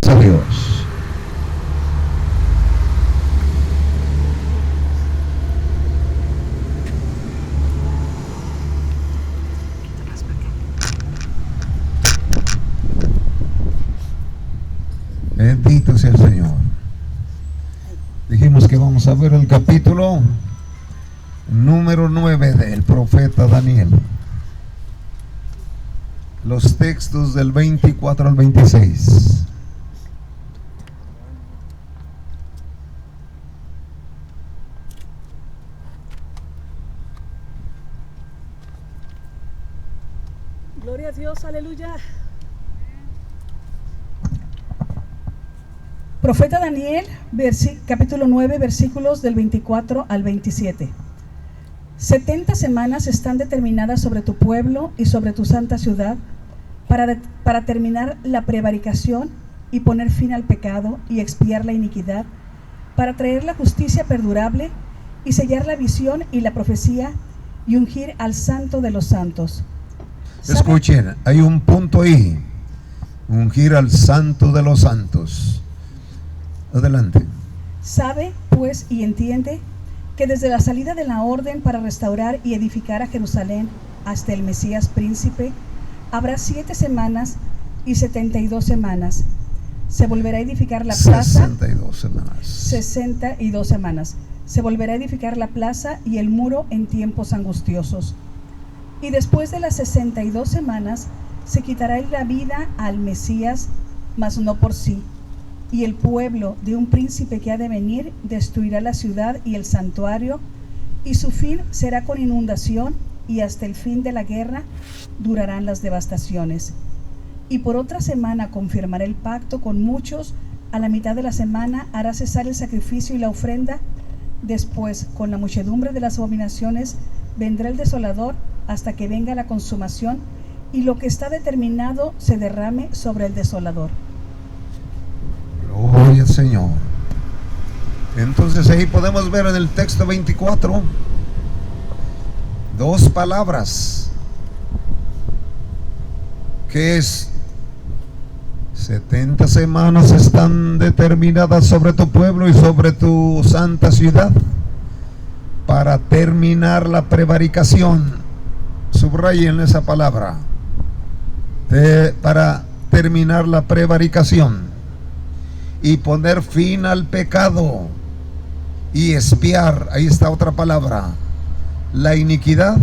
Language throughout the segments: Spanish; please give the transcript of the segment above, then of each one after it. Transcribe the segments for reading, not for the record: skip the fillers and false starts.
a Dios. Bendito sea el Señor. Dijimos que vamos a ver el capítulo número 9 del profeta Daniel. Los textos del 24 al 26. Gloria a Dios, aleluya. Profeta Daniel, capítulo 9, versículos del 24 al 27. 70 semanas están determinadas sobre tu pueblo y sobre tu santa ciudad para terminar la prevaricación y poner fin al pecado y expiar la iniquidad, para traer la justicia perdurable y sellar la visión y la profecía y ungir al santo de los santos. Escuchen, hay un punto ahí. Ungir al santo de los santos. Adelante. Sabe, pues, y entiende que desde la salida de la orden para restaurar y edificar a Jerusalén hasta el Mesías príncipe, habrá 7 semanas y 72 semanas. Se volverá a edificar la plaza. 62 semanas. 62 semanas. Se volverá a edificar la plaza y el muro en tiempos angustiosos. Y después de las 62 semanas, se quitará la vida al Mesías, mas no por sí. Y el pueblo de un príncipe que ha de venir destruirá la ciudad y el santuario, y su fin será con inundación, y hasta el fin de la guerra durarán las devastaciones. Y por otra semana confirmará el pacto con muchos, a la mitad de la semana hará cesar el sacrificio y la ofrenda, después con la muchedumbre de las abominaciones vendrá el desolador hasta que venga la consumación, y lo que está determinado se derrame sobre el desolador. Gloria al Señor. Entonces ahí podemos ver en el texto 24 dos palabras, que es 70 semanas están determinadas sobre tu pueblo y sobre tu santa ciudad para terminar la prevaricación. Subrayen esa palabra, para terminar la prevaricación y poner fin al pecado y expiar, ahí está otra palabra, la iniquidad,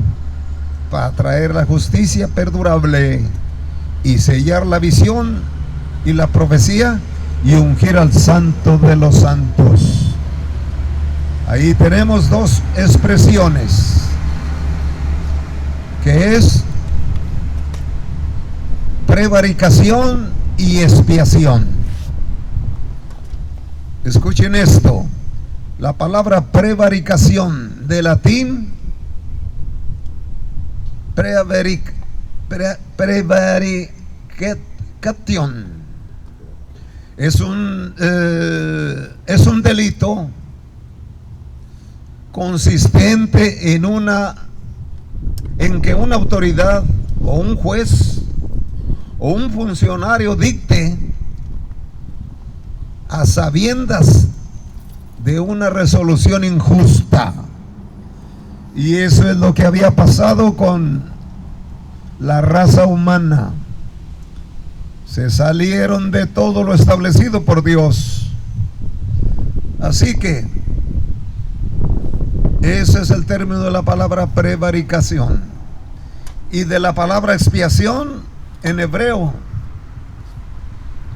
para traer la justicia perdurable y sellar la visión y la profecía y ungir al santo de los santos. Ahí tenemos dos expresiones, que es prevaricación y expiación. Escuchen esto, la palabra prevaricación, de latín prevarication, es un delito consistente en que una autoridad o un juez o un funcionario dicte a sabiendas de una resolución injusta. Y eso es lo que había pasado con la raza humana. Se salieron de todo lo establecido por Dios. Así que ese es el término de la palabra prevaricación. Y de la palabra expiación en hebreo,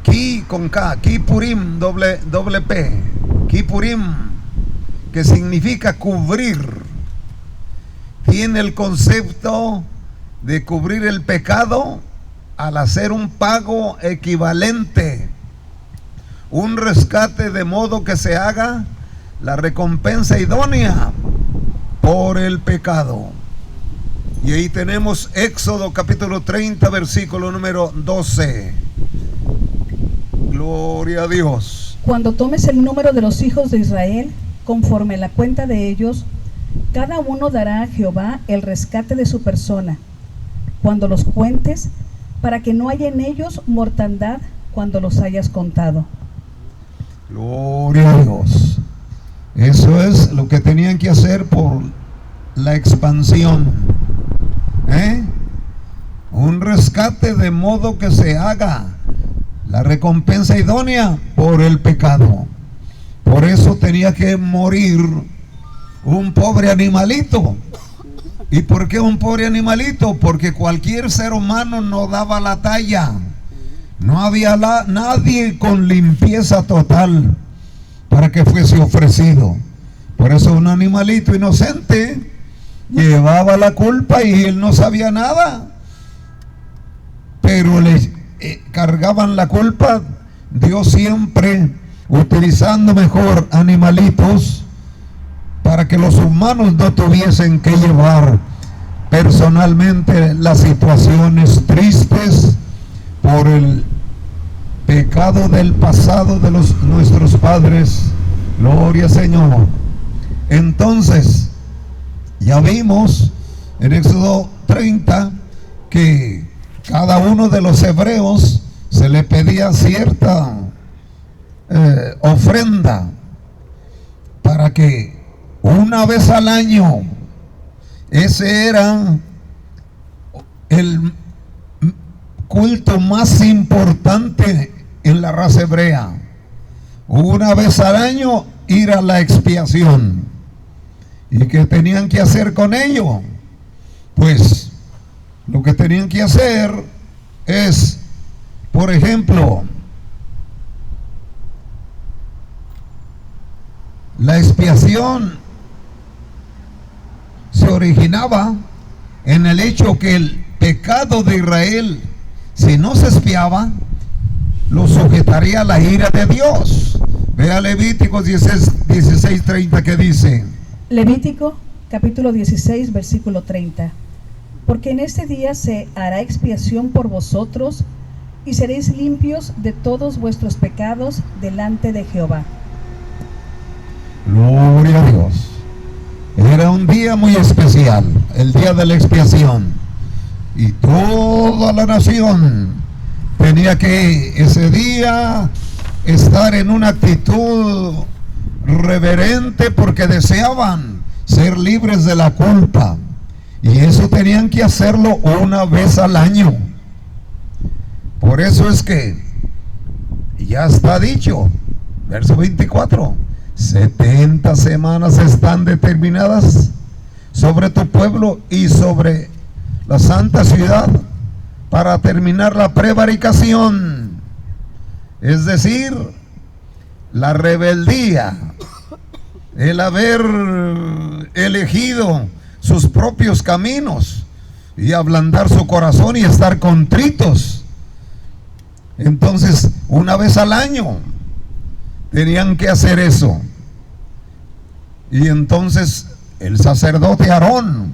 ki con K, kipurim, doble P, kipurim, que significa cubrir. Tiene el concepto de cubrir el pecado al hacer un pago equivalente, un rescate, de modo que se haga la recompensa idónea por el pecado. Y ahí tenemos Éxodo capítulo 30, versículo número 12. Gloria a Dios. Cuando tomes el número de los hijos de Israel, conforme la cuenta de ellos, cada uno dará a Jehová el rescate de su persona. Cuando los cuentes, para que no haya en ellos mortandad cuando los hayas contado. Gloria a Dios. Eso es lo que tenían que hacer por la expansión. Un rescate de modo que se haga la recompensa idónea por el pecado. Por eso tenía que morir un pobre animalito. ¿Y por qué un pobre animalito? Porque cualquier ser humano no daba la talla. No había nadie con limpieza total para que fuese ofrecido. Por eso un animalito inocente llevaba la culpa y él no sabía nada. Pero le cargaban la culpa. Dios siempre utilizando mejor animalitos para que los humanos no tuviesen que llevar personalmente las situaciones tristes por el pecado del pasado de nuestros padres. Gloria al Señor. Entonces, ya vimos en Éxodo 30 que cada uno de los hebreos se le pedía cierta ofrenda para que una vez al año, ese era el culto más importante en la raza hebrea. Una vez al año ir a la expiación. ¿Y qué tenían que hacer con ello? Pues lo que tenían que hacer es, por ejemplo, la expiación se originaba en el hecho que el pecado de Israel, si no se expiaba, lo sujetaría a la ira de Dios. Vea Levíticos 16:30 que dice. Levítico capítulo 16 versículo 30. Porque en este día se hará expiación por vosotros y seréis limpios de todos vuestros pecados delante de Jehová. Gloria a Dios. Era un día muy especial, el día de la expiación, y toda la nación tenía que ese día estar en una actitud reverente porque deseaban ser libres de la culpa, y eso tenían que hacerlo una vez al año. Por eso es que ya está dicho, verso 24, 70 semanas están determinadas sobre tu pueblo y sobre la santa ciudad para terminar la prevaricación, es decir, la rebeldía, el haber elegido sus propios caminos y ablandar su corazón y estar contritos. Entonces, una vez al año tenían que hacer eso. Y entonces el sacerdote Aarón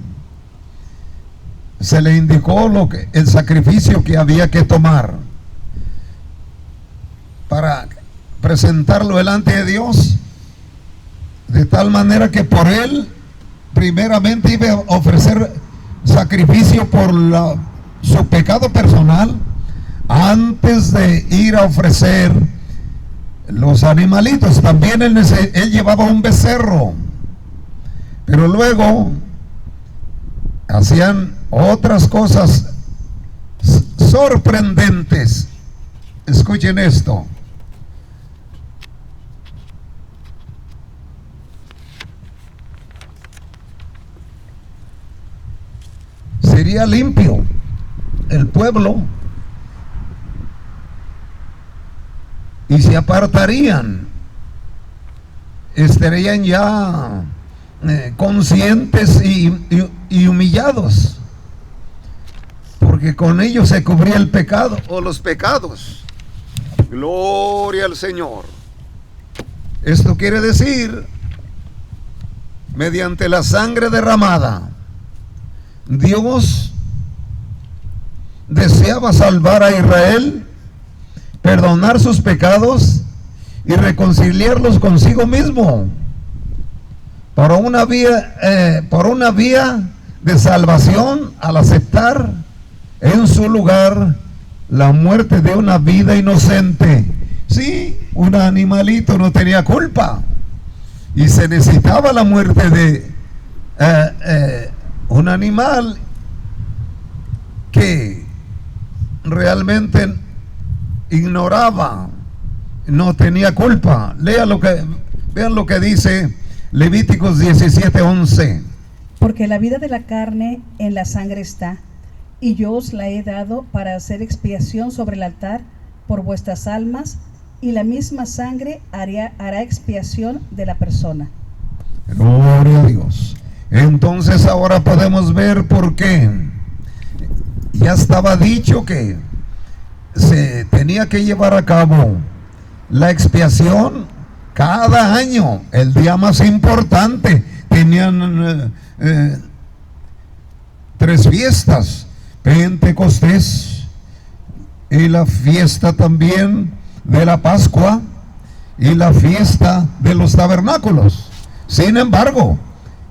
se le indicó el sacrificio que había que tomar para presentarlo delante de Dios, de tal manera que por él primeramente iba a ofrecer sacrificio por su pecado personal antes de ir a ofrecer los animalitos. También él llevaba un becerro, pero luego hacían otras cosas sorprendentes. Escuchen esto. Sería limpio el pueblo y se apartarían, estarían ya conscientes y humillados, porque con ellos se cubría el pecado o los pecados. Gloria al Señor. Esto quiere decir, mediante la sangre derramada, Dios deseaba salvar a Israel, perdonar sus pecados y reconciliarlos consigo mismo por una vía de salvación al aceptar en su lugar la muerte de una vida inocente. Sí, un animalito no tenía culpa y se necesitaba la muerte de un animal que realmente ignoraba, no tenía culpa. Vean lo que dice Levíticos 17:11. Porque la vida de la carne en la sangre está, y yo os la he dado para hacer expiación sobre el altar por vuestras almas, y la misma sangre hará expiación de la persona. Gloria a Dios. Entonces ahora podemos ver por qué. Ya estaba dicho que se tenía que llevar a cabo la expiación cada año, el día más importante. Tenían 3 fiestas: Pentecostés, y la fiesta también de la Pascua, y la fiesta de los tabernáculos. Sin embargo,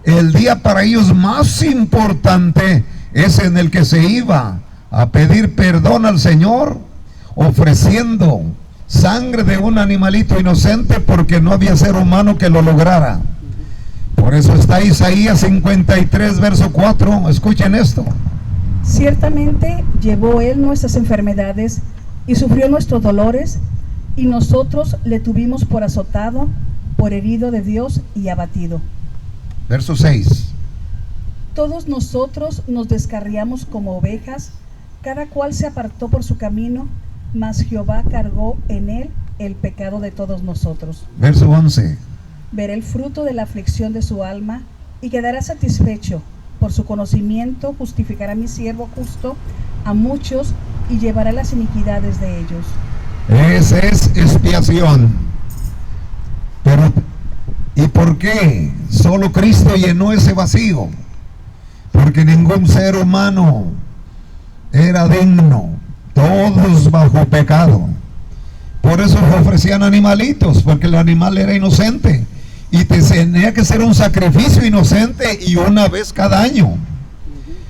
el día para ellos más importante es en el que se iba a pedir perdón al Señor, ofreciendo sangre de un animalito inocente, porque no había ser humano que lo lograra. Por eso está Isaías 53, verso 4. Escuchen esto. Ciertamente llevó él nuestras enfermedades y sufrió nuestros dolores, y nosotros le tuvimos por azotado, por herido de Dios y abatido. Verso 6. Todos nosotros nos descarriamos como ovejas, cada cual se apartó por su camino, mas Jehová cargó en él el pecado de todos nosotros. Verso 11. Verá el fruto de la aflicción de su alma y quedará satisfecho. Por su conocimiento justificará mi siervo justo a muchos y llevará las iniquidades de ellos. Esa es expiación. Pero, ¿y por qué solo Cristo llenó ese vacío? Porque ningún ser humano era digno, todos bajo pecado. Por eso ofrecían animalitos, porque el animal era inocente y tenía que ser un sacrificio inocente, y una vez cada año.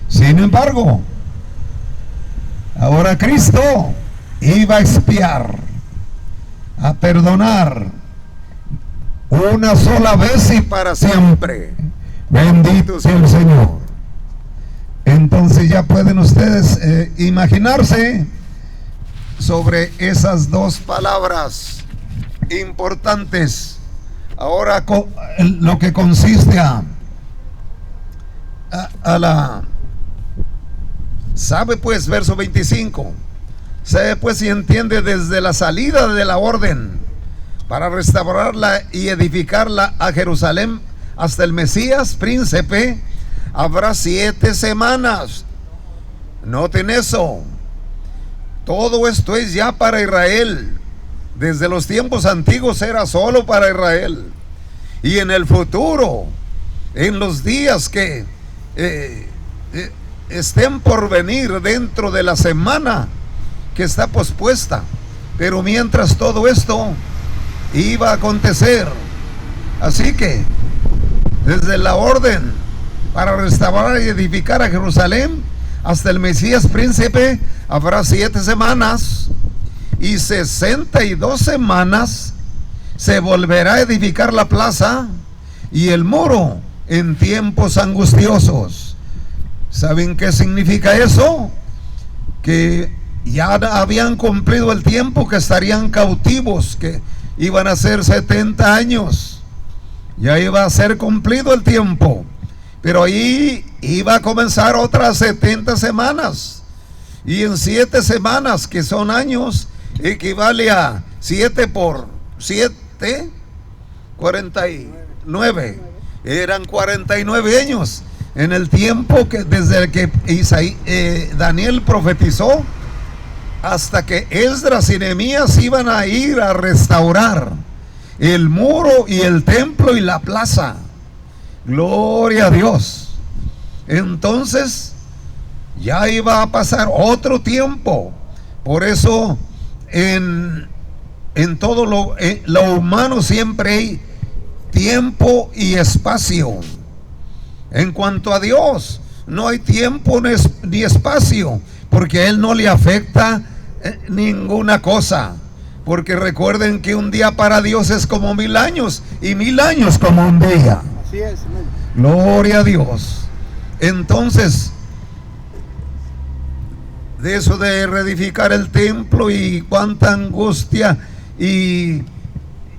Sin embargo, ahora Cristo iba a expiar, a perdonar una sola vez y para siempre. Bendito sea el Señor. Entonces ya pueden ustedes imaginarse sobre esas 2 palabras importantes. Ahora lo que consiste a la... Sabe pues, verso 25, sabe pues y entiende: desde la salida de la orden para restaurarla y edificarla a Jerusalén hasta el Mesías príncipe, habrá 7 semanas. Noten eso. Todo esto es ya para Israel. Desde los tiempos antiguos era solo para Israel. Y en el futuro, en los días que estén por venir, dentro de la semana que está pospuesta. Pero mientras todo esto iba a acontecer. Así que desde la orden para restaurar y edificar a Jerusalén hasta el Mesías príncipe habrá 7 semanas, y 62 semanas se volverá a edificar la plaza y el muro en tiempos angustiosos. ¿Saben qué significa eso? Que ya habían cumplido el tiempo que estarían cautivos, que iban a ser 70 años. Ya iba a ser cumplido el tiempo, pero ahí iba a comenzar otras 70 semanas. Y en 7 semanas, que son años, equivale a 7 por 7, 49. Eran 49 años en el tiempo que desde que Daniel profetizó hasta que Esdras y Nehemías iban a ir a restaurar el muro y el templo y la plaza. Gloria a Dios. Entonces ya iba a pasar otro tiempo. Por eso en todo lo humano siempre hay tiempo y espacio. En cuanto a Dios, no hay tiempo ni espacio, porque a Él no le afecta ninguna cosa. Porque recuerden que un día para Dios es como 1000 años y 1000 años como un día. Así es, amén. Gloria a Dios. Entonces, de eso de reedificar el templo y cuánta angustia y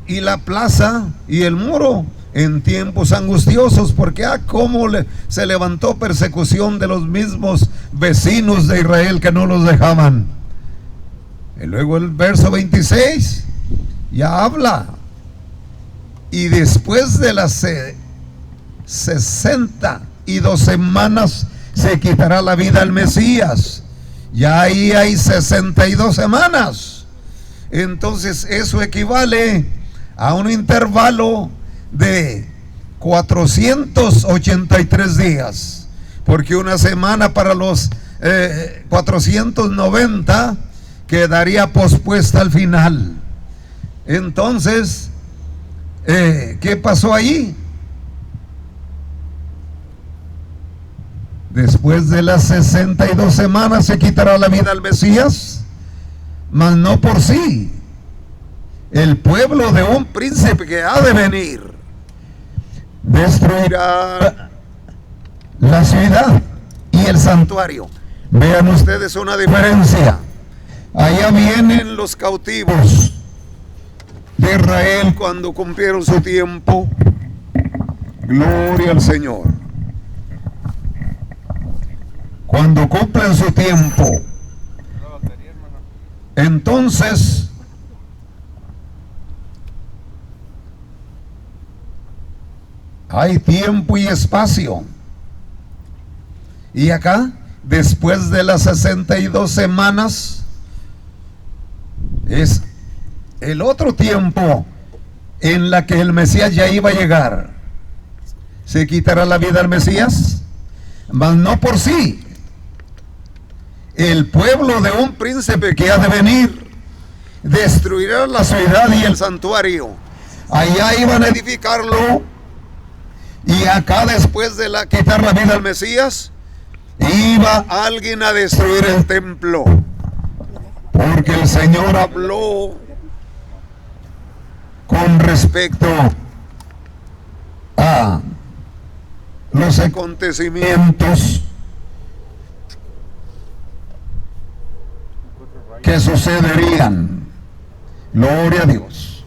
la plaza y el muro en tiempos angustiosos, porque cómo se levantó persecución de los mismos vecinos de Israel que no los dejaban. Y luego el verso 26 ya habla, y después de las 62 semanas se quitará la vida al Mesías. Ya ahí hay 62 semanas. Entonces eso equivale a un intervalo de 483 días, porque una semana para los 490 quedaría pospuesta al final. Entonces, ¿qué pasó ahí? Después de las 62 semanas se quitará la vida al Mesías, mas no por sí. El pueblo de un príncipe que ha de venir destruirá la ciudad y el santuario. Vean ustedes una diferencia. Allá vienen los cautivos de Israel cuando cumplieron su tiempo. Gloria al Señor. Cuando cumplen su tiempo, entonces hay tiempo y espacio. Y acá, después de las 62 semanas, es el otro tiempo en la que el Mesías ya iba a llegar. ¿Se quitará la vida al Mesías? Mas no por sí. El pueblo de un príncipe que ha de venir destruirá la ciudad y el santuario. Allá iban a edificarlo, y acá, después de quitar la vida al Mesías, iba alguien a destruir el templo, porque el Señor habló con respecto a los acontecimientos que sucederían. Gloria a Dios.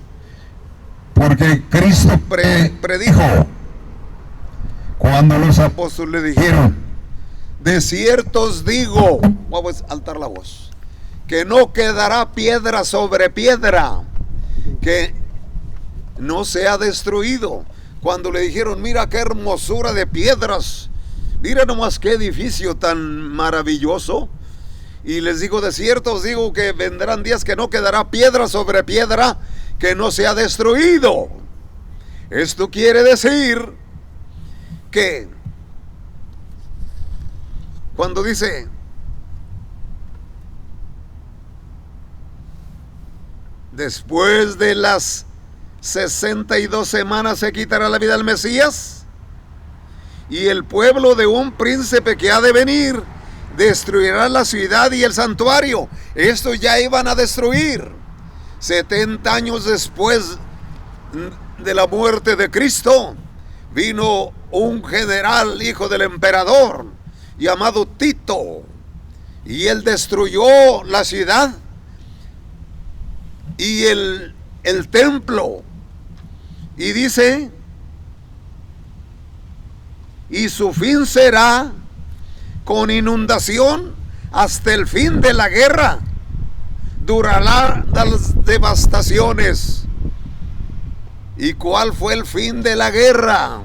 Porque Cristo predijo cuando los apóstoles le dijeron: de cierto os digo, vamos a alzar la voz, que no quedará piedra sobre piedra que no sea destruido. Cuando le dijeron: mira qué hermosura de piedras, mira nomás qué edificio tan maravilloso. Y les digo: de cierto os digo que vendrán días que no quedará piedra sobre piedra que no sea destruido. Esto quiere decir que cuando dice después de las 62 semanas se quitará la vida al Mesías, y el pueblo de un príncipe que ha de venir destruirá la ciudad y el santuario. Estos ya iban a destruir. 70 años después de la muerte de Cristo, vino un general, hijo del emperador, llamado Tito, y él destruyó la ciudad y el templo. Y dice: y su fin será con inundación hasta el fin de la guerra. Durará las devastaciones. ¿Y cuál fue el fin de la guerra?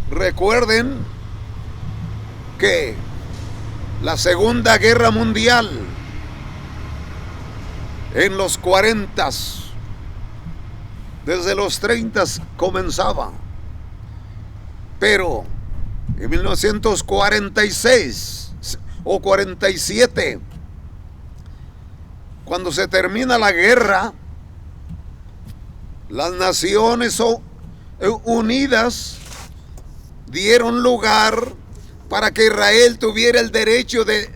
Recuerden que la Segunda Guerra Mundial en los 40, desde los 30 comenzaba, pero en 1946 o 47, cuando se termina la guerra, las Naciones Unidas dieron lugar para que Israel tuviera el derecho de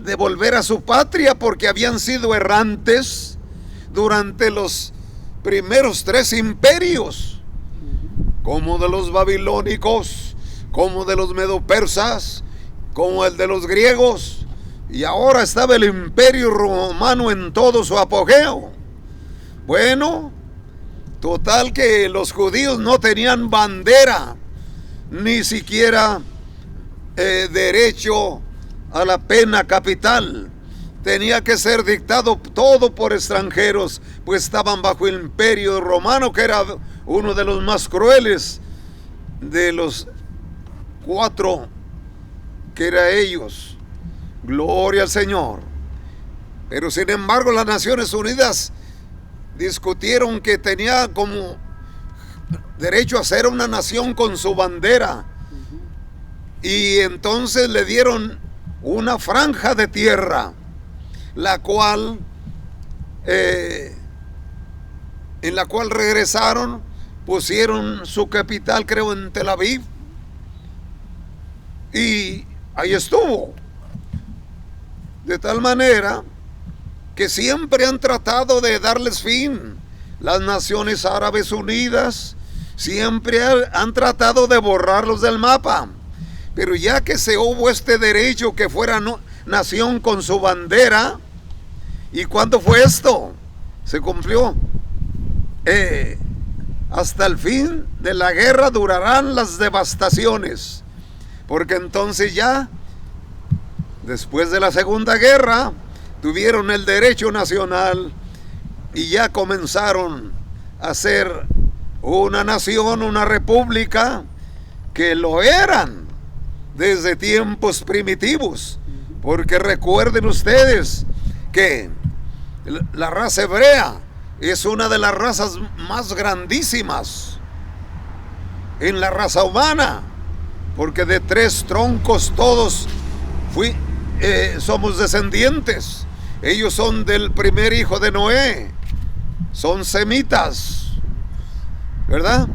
de volver a su patria porque habían sido errantes durante los primeros 3 imperios, como de los babilónicos, como de los medopersas, como el de los griegos, y ahora estaba el imperio romano en todo su apogeo. Bueno, total que los judíos no tenían bandera, ni siquiera derecho a la pena capital. Tenía que ser dictado todo por extranjeros, pues estaban bajo el imperio romano, que era uno de los más crueles de los 4 que era ellos. Gloria al Señor. Pero sin embargo las Naciones Unidas discutieron que tenía como derecho a ser una nación con su bandera, y entonces le dieron una franja de tierra, la cual en la cual regresaron, pusieron su capital, creo, en Tel Aviv, y ahí estuvo. De tal manera que siempre han tratado de darles fin. Las Naciones Árabes Unidas siempre han tratado de borrarlos del mapa. Pero ya que se hubo este derecho que fuera nación con su bandera, ¿y cuándo fue esto? Se cumplió. Hasta el fin de la guerra durarán las devastaciones, porque entonces ya, después de la Segunda Guerra, tuvieron el derecho nacional y ya comenzaron a ser una nación, una república, que lo eran desde tiempos primitivos. Porque recuerden ustedes que la raza hebrea es una de las razas más grandísimas en la raza humana, porque de 3 troncos todos somos descendientes. Ellos son del primer hijo de Noé, son semitas, ¿verdad?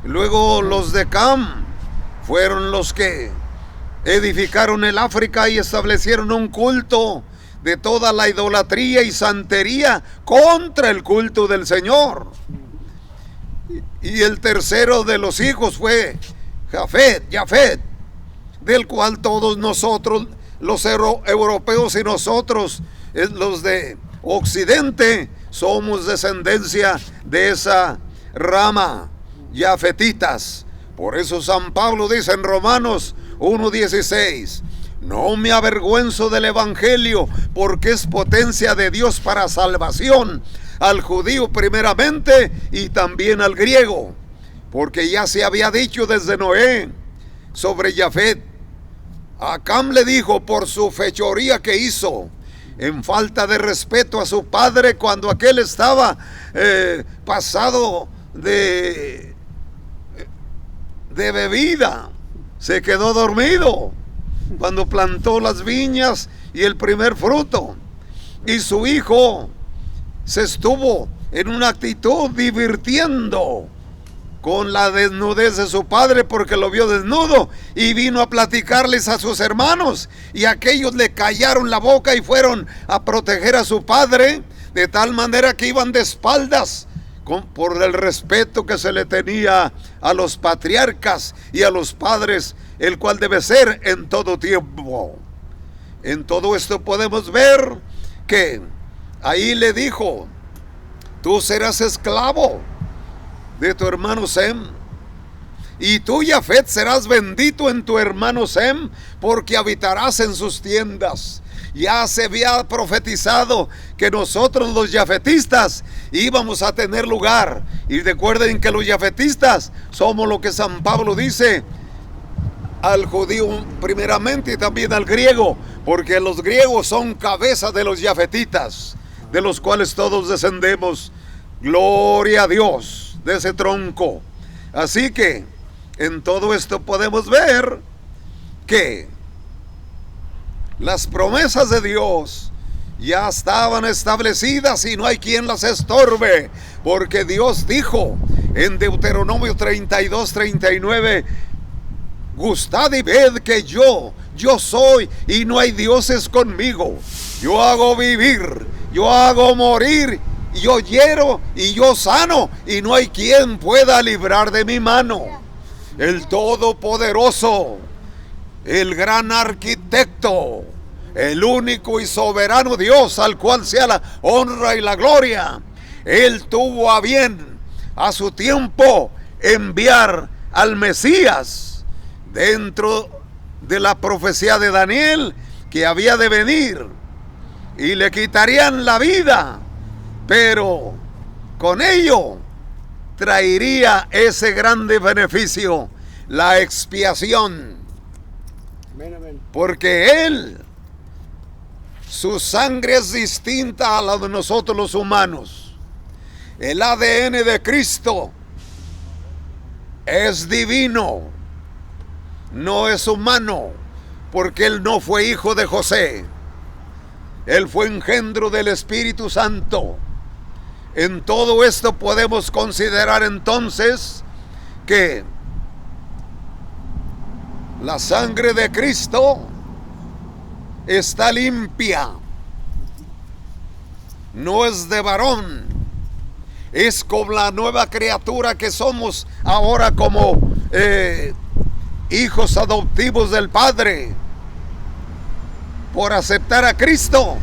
Luego los de Cam fueron los que edificaron el África y establecieron un culto de toda la idolatría y santería contra el culto del Señor. Y el tercero de los hijos fue Jafet, del cual todos nosotros, los europeos y nosotros, los de Occidente, somos descendencia de esa rama, jafetitas. Por eso San Pablo dice en Romanos 1:16: no me avergüenzo del evangelio, porque es potencia de Dios para salvación al judío primeramente y también al griego, porque ya se había dicho desde Noé sobre Jafet. A Cam le dijo por su fechoría que hizo, en falta de respeto a su padre, cuando aquel estaba pasado de bebida, se quedó dormido cuando plantó las viñas y el primer fruto, y su hijo se estuvo en una actitud divirtiendo con la desnudez de su padre, porque lo vio desnudo, y vino a platicarles a sus hermanos, y aquellos le callaron la boca y fueron a proteger a su padre, de tal manera que iban de espaldas por el respeto que se le tenía a los patriarcas y a los padres, el cual debe ser en todo tiempo. En todo esto podemos ver que ahí le dijo: tú serás esclavo de tu hermano Sem, y tú, Jafet, serás bendito en tu hermano Sem, porque habitarás en sus tiendas. Ya se había profetizado que nosotros los jafetistas íbamos a tener lugar, y recuerden que los jafetistas somos lo que San Pablo dice al judío primeramente y también al griego, porque los griegos son cabeza de los jafetitas, de los cuales todos descendemos. Gloria a Dios, de ese tronco. Así que en todo esto podemos ver que las promesas de Dios ya estaban establecidas y no hay quien las estorbe, porque Dios dijo en Deuteronomio 32:39: gustad y ved que yo yo soy y no hay dioses conmigo. Yo hago vivir, yo hago morir, yo hiero y yo sano, y no hay quien pueda librar de mi mano. El Todopoderoso, el gran arquitecto, el único y soberano Dios, al cual sea la honra y la gloria. Él tuvo a bien a su tiempo enviar al Mesías dentro de la profecía de Daniel, que había de venir y le quitarían la vida, pero con ello traería ese grande beneficio, la expiación. Porque Él, su sangre es distinta a la de nosotros los humanos. El ADN de Cristo es divino, no es humano, porque Él no fue hijo de José. Él fue engendro del Espíritu Santo. En todo esto podemos considerar entonces que la sangre de Cristo está limpia, no es de varón, es como la nueva criatura que somos ahora como hijos adoptivos del Padre, por aceptar a Cristo.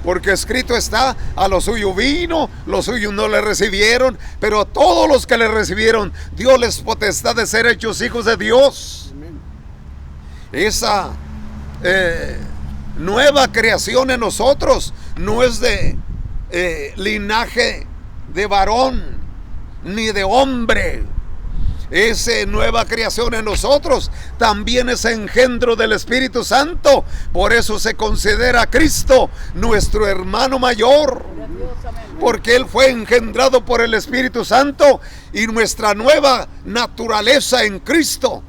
Porque escrito está, a los suyos vino, los suyos no le recibieron, pero a todos los que le recibieron, dio les potestad de ser hechos hijos de Dios. Amén. Esa nueva creación en nosotros no es de linaje de varón ni de hombre. Esa nueva creación en nosotros también es engendro del Espíritu Santo. Por eso se considera a Cristo nuestro hermano mayor, porque Él fue engendrado por el Espíritu Santo, y nuestra nueva naturaleza en Cristo,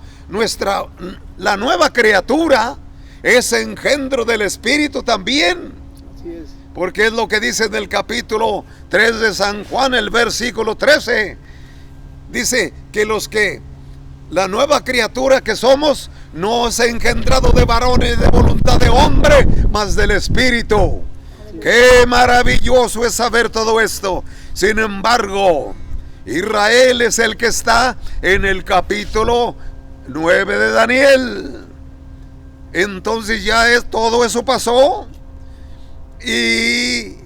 la nueva criatura, es engendro del Espíritu también. Así es. Porque es lo que dice en el capítulo 3 de San Juan, el versículo 13. Dice que la nueva criatura que somos, no es engendrado de varones de voluntad de hombre, mas del Espíritu. Qué maravilloso es saber todo esto. Sin embargo, Israel es el que está en el capítulo 9 de Daniel. Entonces ya todo eso pasó, y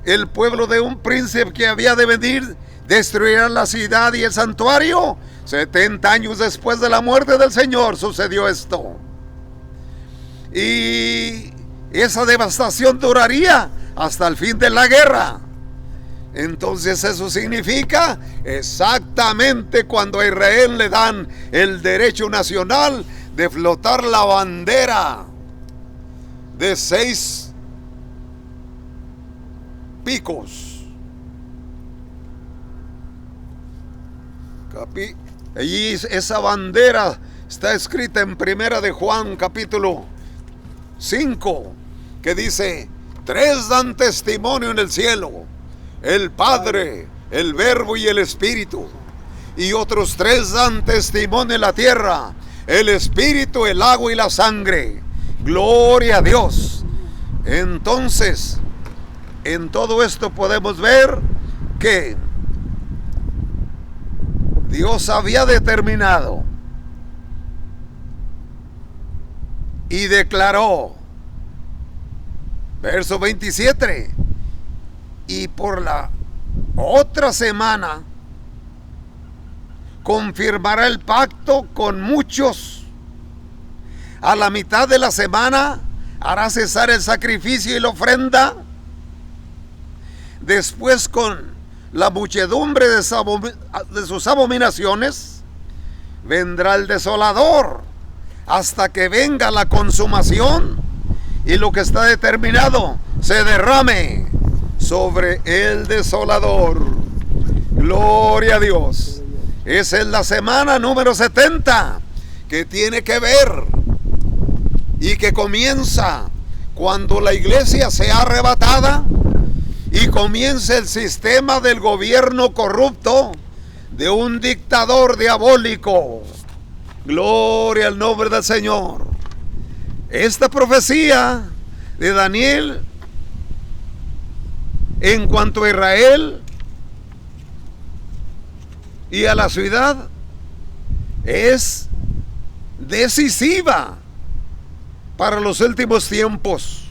el pueblo de un príncipe que había de venir destruirán la ciudad y el santuario. 70 años después de la muerte del Señor sucedió esto, y esa devastación duraría hasta el fin de la guerra. Entonces eso significa exactamente cuando a Israel le dan el derecho nacional de flotar la bandera de 6 picos. Allí esa bandera está escrita en Primera de Juan capítulo 5, que dice: 3 dan testimonio en el cielo, el Padre, el Verbo y el Espíritu, y otros 3 dan testimonio en la tierra, el Espíritu, el agua y la sangre. Gloria a Dios. Entonces, en todo esto podemos ver que Dios había determinado y declaró, verso 27, y por la otra semana confirmará el pacto con muchos. A la mitad de la semana hará cesar el sacrificio y la ofrenda. Después, con la muchedumbre de sus abominaciones, vendrá el desolador, hasta que venga la consumación y lo que está determinado se derrame sobre el desolador. Gloria a Dios. Esa es la semana número 70, que tiene que ver y que comienza cuando la iglesia sea arrebatada y comienza el sistema del gobierno corrupto de un dictador diabólico. Gloria al nombre del Señor. esta profecía de Daniel en cuanto a Israel y a la ciudad es decisiva para los últimos tiempos.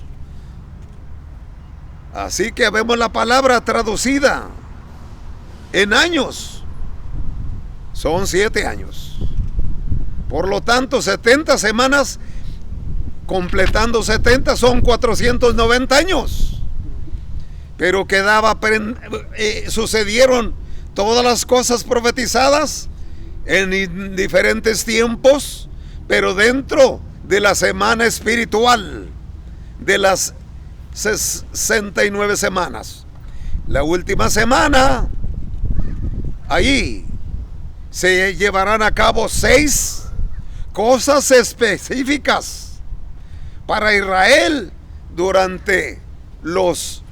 Así que vemos la palabra traducida en años. Son 7 años. Por lo tanto, 70 semanas, completando 70, son 490 años. Pero sucedieron todas las cosas profetizadas en diferentes tiempos, pero dentro de la semana espiritual de las 69 semanas. La última semana, allí se llevarán a cabo 6 cosas específicas para Israel durante los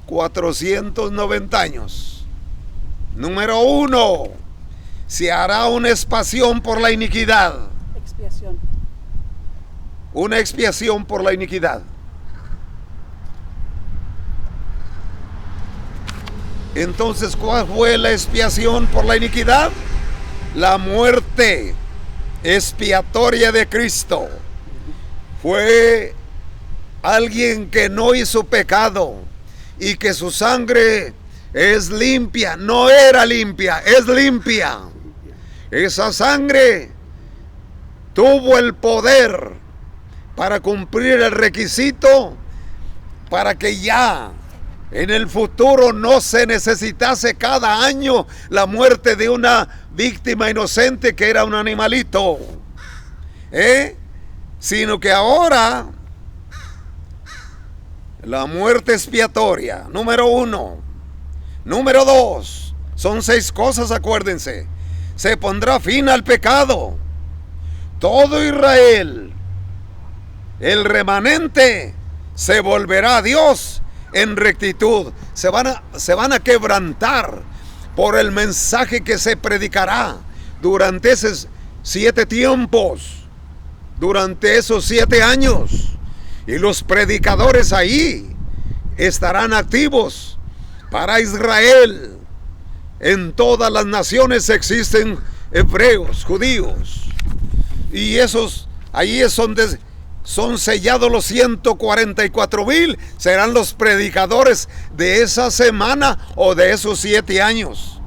490 años. Número 1, se hará una expiación por la iniquidad. Expiación. Una expiación por la iniquidad. Entonces, ¿cuál fue la expiación por la iniquidad? La muerte expiatoria de Cristo. Fue alguien que no hizo pecado y que su sangre es limpia. No era limpia, es limpia. Esa sangre tuvo el poder para cumplir el requisito para que ya en el futuro no se necesitase cada año la muerte de una víctima inocente que era un animalito, sino que ahora la muerte expiatoria, número 1. Número 2, son 6 cosas, acuérdense. Se pondrá fin al pecado. Todo Israel, el remanente, se volverá a Dios en rectitud. Se van a quebrantar por el mensaje que se predicará durante esos 7 tiempos, durante esos 7 años. Y los predicadores ahí estarán activos para Israel. En todas las naciones existen hebreos, judíos, y esos ahí es donde son sellados los 144,000, serán los predicadores de esa semana o de esos 7 años.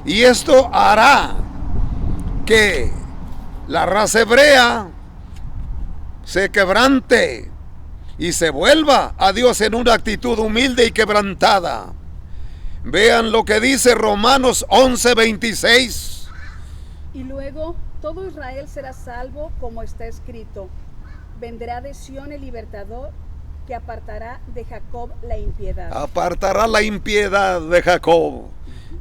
Y esto hará que la raza hebrea se quebrante y se vuelva a Dios en una actitud humilde y quebrantada. Vean lo que dice Romanos 11:26. Y luego todo Israel será salvo, como está escrito: vendrá de Sión el libertador, que apartará de Jacob la impiedad. Apartará la impiedad de Jacob.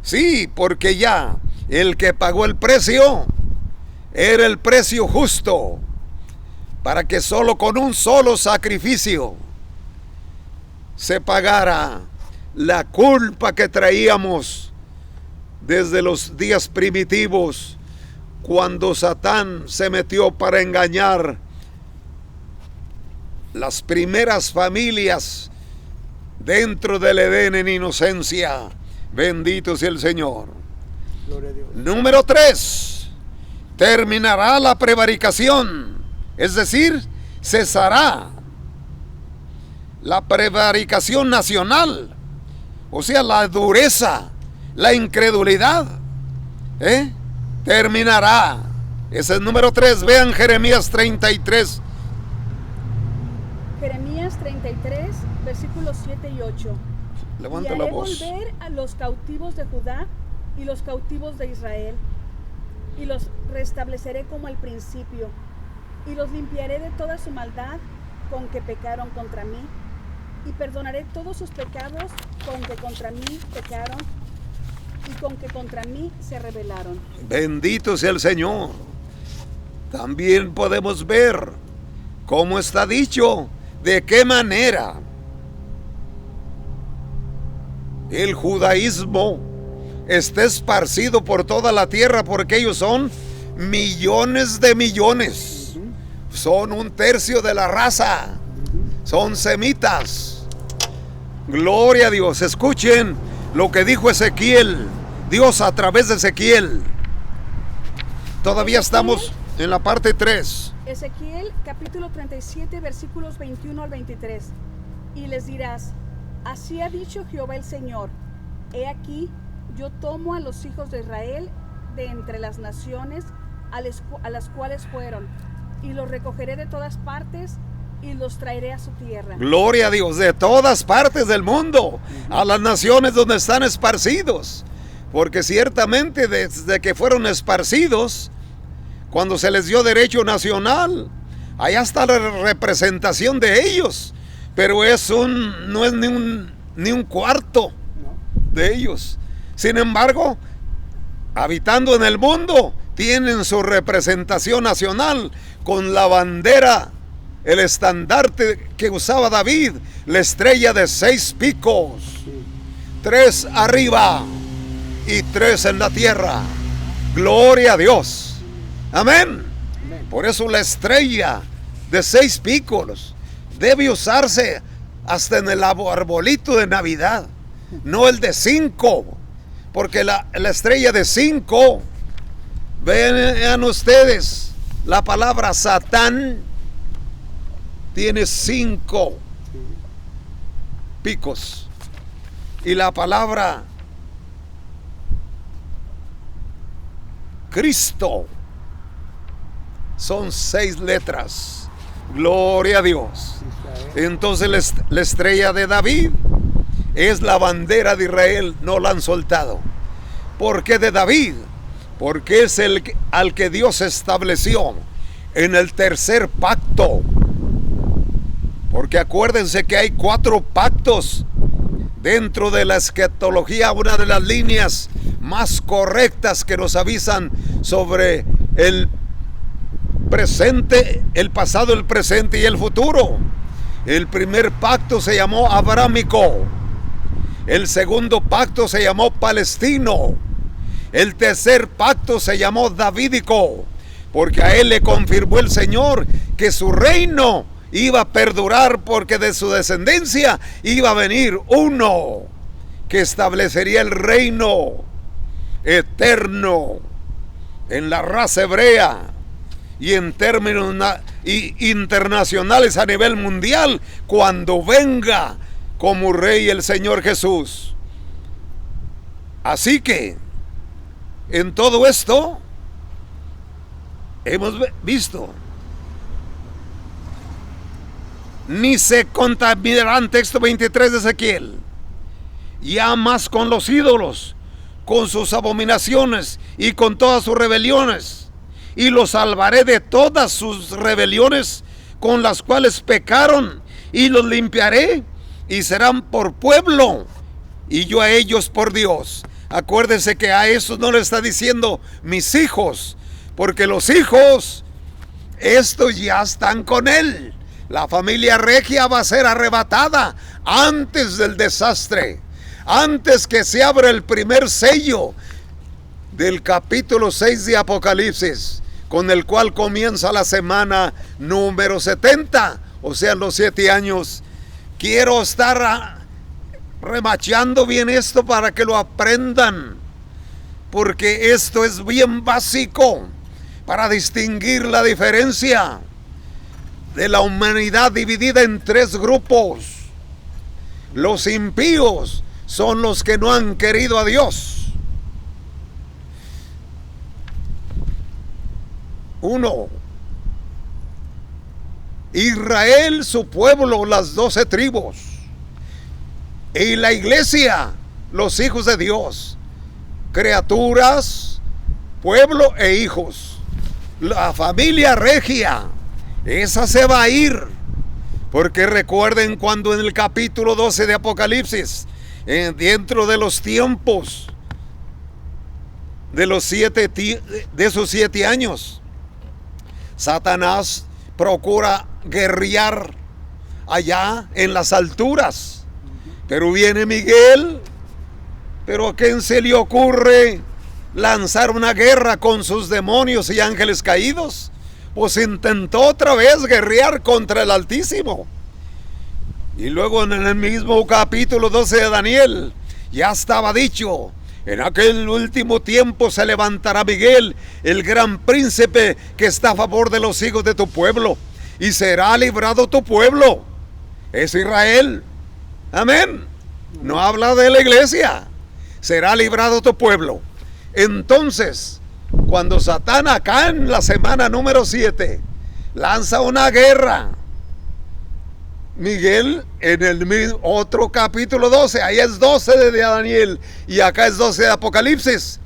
Sí, porque ya el que pagó el precio era el precio justo, para que solo con un solo sacrificio se pagara la culpa que traíamos desde los días primitivos, cuando Satán se metió para engañar las primeras familias dentro del Edén en inocencia. Bendito sea el Señor. Gloria a Dios. Número 3, terminará la prevaricación, es decir, cesará la prevaricación nacional, o sea, la dureza, la incredulidad, terminará. Ese es el número 3. Vean Jeremías 33. Jeremías 33, versículos 7 y 8. Levanta y la haré voz. volver a los cautivos de Judá y los cautivos de Israel, y los restableceré como al principio, y los limpiaré de toda su maldad con que pecaron contra mí, y perdonaré todos sus pecados con que contra mí pecaron y con que contra mí se rebelaron. Bendito sea el Señor. También podemos ver cómo está dicho, de qué manera el judaísmo está esparcido por toda la tierra, porque ellos son millones de millones. son un tercio de la raza, son semitas. Gloria a Dios. Escuchen lo que dijo Ezequiel, Dios a través de Ezequiel. Todavía estamos en la parte 3. Ezequiel capítulo 37 versículos 21 al 23. Y les dirás: así ha dicho Jehová el Señor: he aquí, yo tomo a los hijos de Israel de entre las naciones a las cuales fueron, y los recogeré de todas partes y los traeré a su tierra. Gloria a Dios, de todas partes del mundo, a las naciones donde están esparcidos. Porque ciertamente desde que fueron esparcidos, cuando se les dio derecho nacional, allá está la representación de ellos. Pero no es ni un cuarto de ellos. Sin embargo, habitando en el mundo, tienen su representación nacional con la bandera, el estandarte que usaba David, la estrella de 6 picos, 3 arriba y 3 en la tierra. Gloria a Dios. Amén. Por eso la estrella de 6 picos debe usarse hasta en el arbolito de Navidad, no el de 5, porque la estrella de 5, vean ustedes, la palabra Satán tiene 5 picos, y la palabra Cristo son 6 letras. Gloria a Dios. Entonces la estrella de David es la bandera de Israel, no la han soltado. ¿Por qué de David? Porque es al que Dios estableció en el tercer pacto. Porque acuérdense que hay 4 pactos dentro de la escatología, una de las líneas más correctas que nos avisan sobre el presente, el pasado, el presente y el futuro. El primer pacto se llamó abrámico, el segundo pacto se llamó palestino, el tercer pacto se llamó davídico, porque a él le confirmó el Señor que su reino iba a perdurar, porque de su descendencia iba a venir uno que establecería el reino eterno en la raza hebrea y en términos internacionales a nivel mundial, cuando venga como rey el Señor Jesús. Así que en todo esto hemos visto: ni se contaminarán, texto 23 de Ezequiel, ya más con los ídolos, con sus abominaciones y con todas sus rebeliones, y los salvaré de todas sus rebeliones con las cuales pecaron, y los limpiaré, y serán por pueblo, y yo a ellos por Dios. Acuérdense que a eso no le está diciendo mis hijos, porque los hijos, estos ya están con él. La familia regia va a ser arrebatada antes del desastre, antes que se abra el primer sello del capítulo 6 de Apocalipsis, con el cual comienza la semana número 70, o sea, los 7 años. Quiero estar remachando bien esto para que lo aprendan, porque esto es bien básico para distinguir la diferencia de la humanidad dividida en 3 grupos. Los impíos son los que no han querido a Dios. 1. Israel, su pueblo, las 12 tribus. Y la iglesia, los hijos de Dios, criaturas, pueblo e hijos. La familia regia, esa se va a ir, porque recuerden cuando en el capítulo 12 de Apocalipsis, dentro de los tiempos de esos 7 años, Satanás procura guerrear allá en las alturas, pero viene Miguel. Pero ¿a quién se le ocurre lanzar una guerra con sus demonios y ángeles caídos? pues intentó otra vez guerrear contra el Altísimo. Y luego en el mismo capítulo 12 de Daniel, ya estaba dicho: en aquel último tiempo se levantará Miguel, el gran príncipe que está a favor de los hijos de tu pueblo, y será librado tu pueblo. Es Israel. Amén. No habla de la iglesia. Será librado tu pueblo. Entonces, cuando Satán acá en la semana número 7 lanza una guerra, Miguel en el otro capítulo 12, ahí es 12 de Daniel y acá es 12 de Apocalipsis,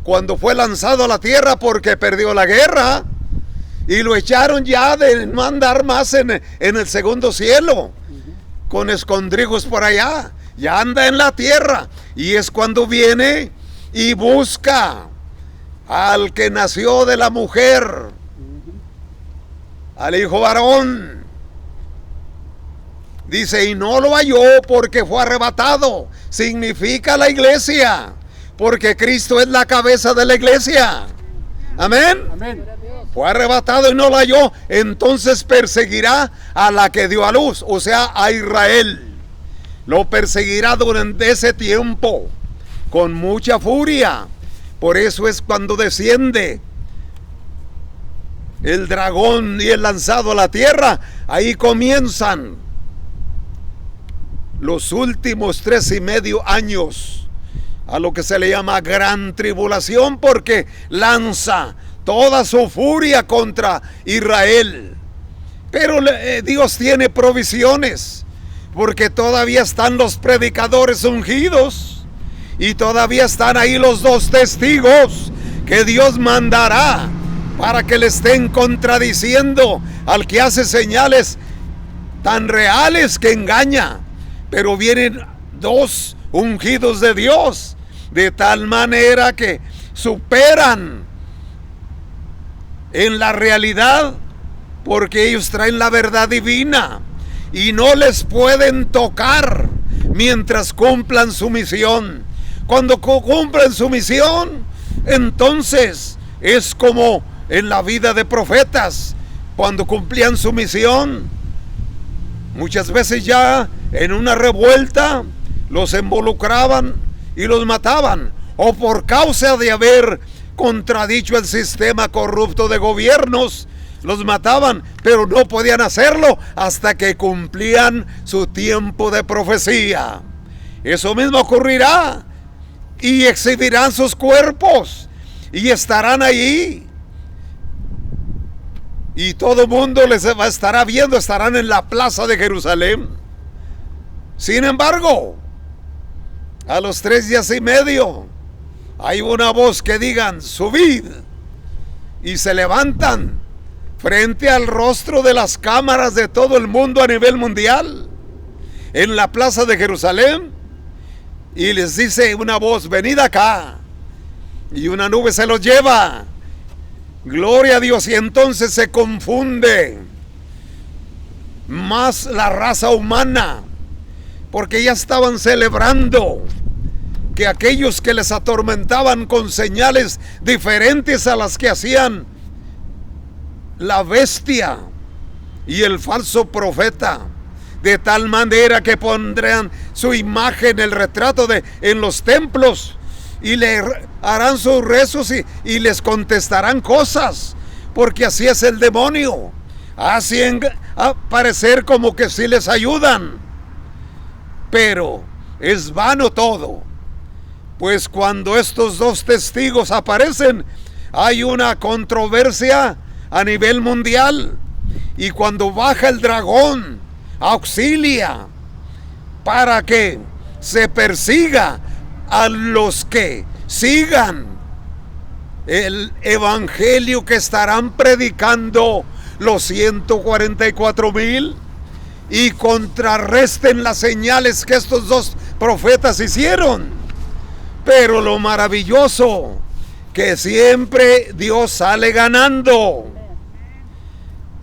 cuando fue lanzado a la tierra porque perdió la guerra y lo echaron ya de no andar más en el segundo cielo, con escondrijos por allá, ya anda en la tierra, y es cuando viene y busca al que nació de la mujer, al hijo varón. Dice, y no lo halló porque fue arrebatado. Significa la iglesia, porque Cristo es la cabeza de la iglesia. Amén. Amén. Fue arrebatado y no lo halló. Entonces perseguirá a la que dio a luz, o sea, a Israel. Lo perseguirá durante ese tiempo con mucha furia. Por eso es cuando desciende el dragón y el lanzado a la tierra. Ahí comienzan los últimos 3.5 años, a lo que se le llama gran tribulación, porque lanza toda su furia contra Israel. Pero Dios tiene provisiones, porque todavía están los predicadores ungidos y todavía están ahí los 2 testigos que Dios mandará para que le estén contradiciendo al que hace señales tan reales que engaña. Pero vienen 2 ungidos de Dios, de tal manera que superan en la realidad, porque ellos traen la verdad divina y no les pueden tocar mientras cumplan su misión. Cuando cumplen su misión, entonces es como en la vida de profetas, cuando cumplían su misión, muchas veces ya en una revuelta los involucraban y los mataban, o por causa de haber contradicho el sistema corrupto de gobiernos, los mataban, pero no podían hacerlo hasta que cumplían su tiempo de profecía. Eso mismo ocurrirá, y exhibirán sus cuerpos y estarán allí, y todo el mundo les estará viendo, estarán en la plaza de Jerusalén. Sin embargo, a los 3 días y medio hay una voz que digan, subid, y se levantan frente al rostro de las cámaras de todo el mundo a nivel mundial, en la plaza de Jerusalén, y les dice una voz, venid acá, y una nube se los lleva. Gloria a Dios. Y entonces se confunde más la raza humana, porque ya estaban celebrando que aquellos que les atormentaban con señales diferentes a las que hacían la bestia y el falso profeta, de tal manera que pondrán su imagen, el retrato en los templos, y le harán sus rezos y les contestarán cosas, porque así es el demonio. Hacen parecer como que sí les ayudan, pero es vano todo, pues cuando estos 2 testigos aparecen, hay una controversia a nivel mundial, y cuando baja el dragón, auxilia para que se persiga a los que sigan el evangelio que estarán predicando los 144,000, y contrarresten las señales que estos 2 profetas hicieron. Pero lo maravilloso, que siempre Dios sale ganando.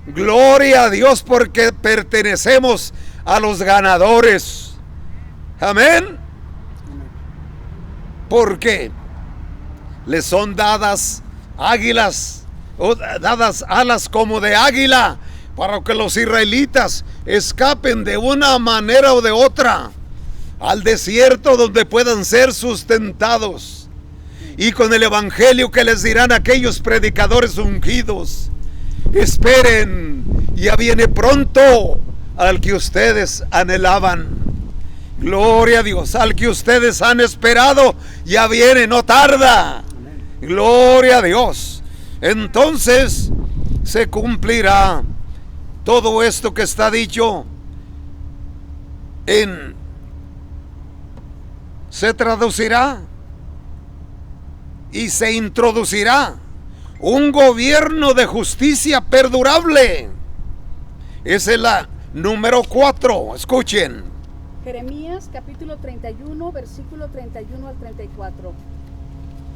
Gloria a Dios, porque pertenecemos a los ganadores. Amén. Porque les son dadas águilas dadas alas como de águila, para que los israelitas escapen de una manera o de otra al desierto, donde puedan ser sustentados, y con el evangelio que les dirán aquellos predicadores ungidos: esperen, ya viene pronto al que ustedes anhelaban. Gloria a Dios, al que ustedes han esperado, ya viene, no tarda. Gloria a Dios. Entonces se cumplirá todo esto que está dicho se traducirá y se introducirá un gobierno de justicia perdurable. Esa es la número 4. Escuchen. Jeremías capítulo 31, versículo 31 al 34.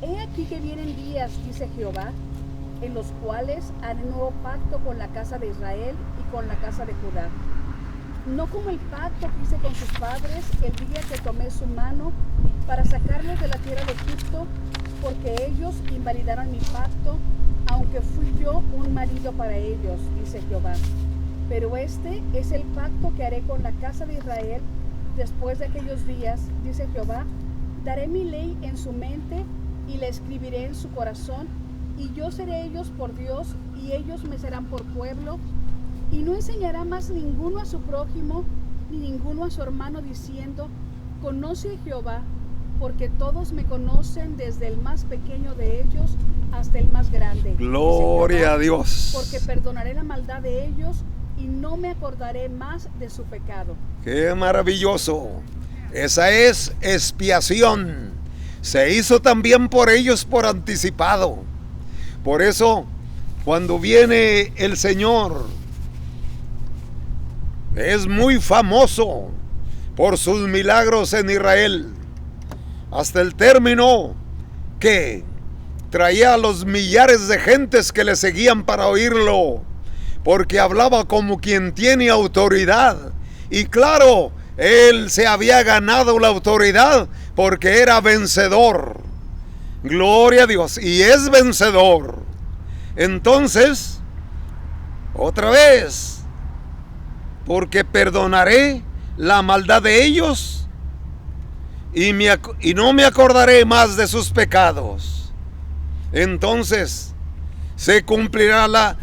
He aquí que vienen días, dice Jehová, en los cuales haré nuevo pacto con la casa de Israel y con la casa de Judá. No como el pacto que hice con sus padres el día que tomé su mano para sacarlos de la tierra de Egipto, porque ellos invalidaron mi pacto, aunque fui yo un marido para ellos, dice Jehová. Pero este es el pacto que haré con la casa de Israel después de aquellos días, dice Jehová. Daré mi ley en su mente y la escribiré en su corazón, y yo seré ellos por Dios y ellos me serán por pueblo. Y no enseñará más ninguno a su prójimo ni ninguno a su hermano diciendo: conoce a Jehová, porque todos me conocen, desde el más pequeño de ellos hasta el más grande. Gloria a Dios. Porque perdonaré la maldad de ellos y no me acordaré más de su pecado. ¡Qué maravilloso! Esa es expiación. Se hizo también por ellos por anticipado. Por eso, cuando viene el Señor, es muy famoso por sus milagros en Israel, hasta el término que traía a los millares de gentes que le seguían para oírlo, porque hablaba como quien tiene autoridad. Y claro, él se había ganado la autoridad porque era vencedor. Gloria a Dios, y es vencedor. Entonces, otra vez, porque perdonaré la maldad de ellos y no me acordaré más de sus pecados. Entonces se cumplirá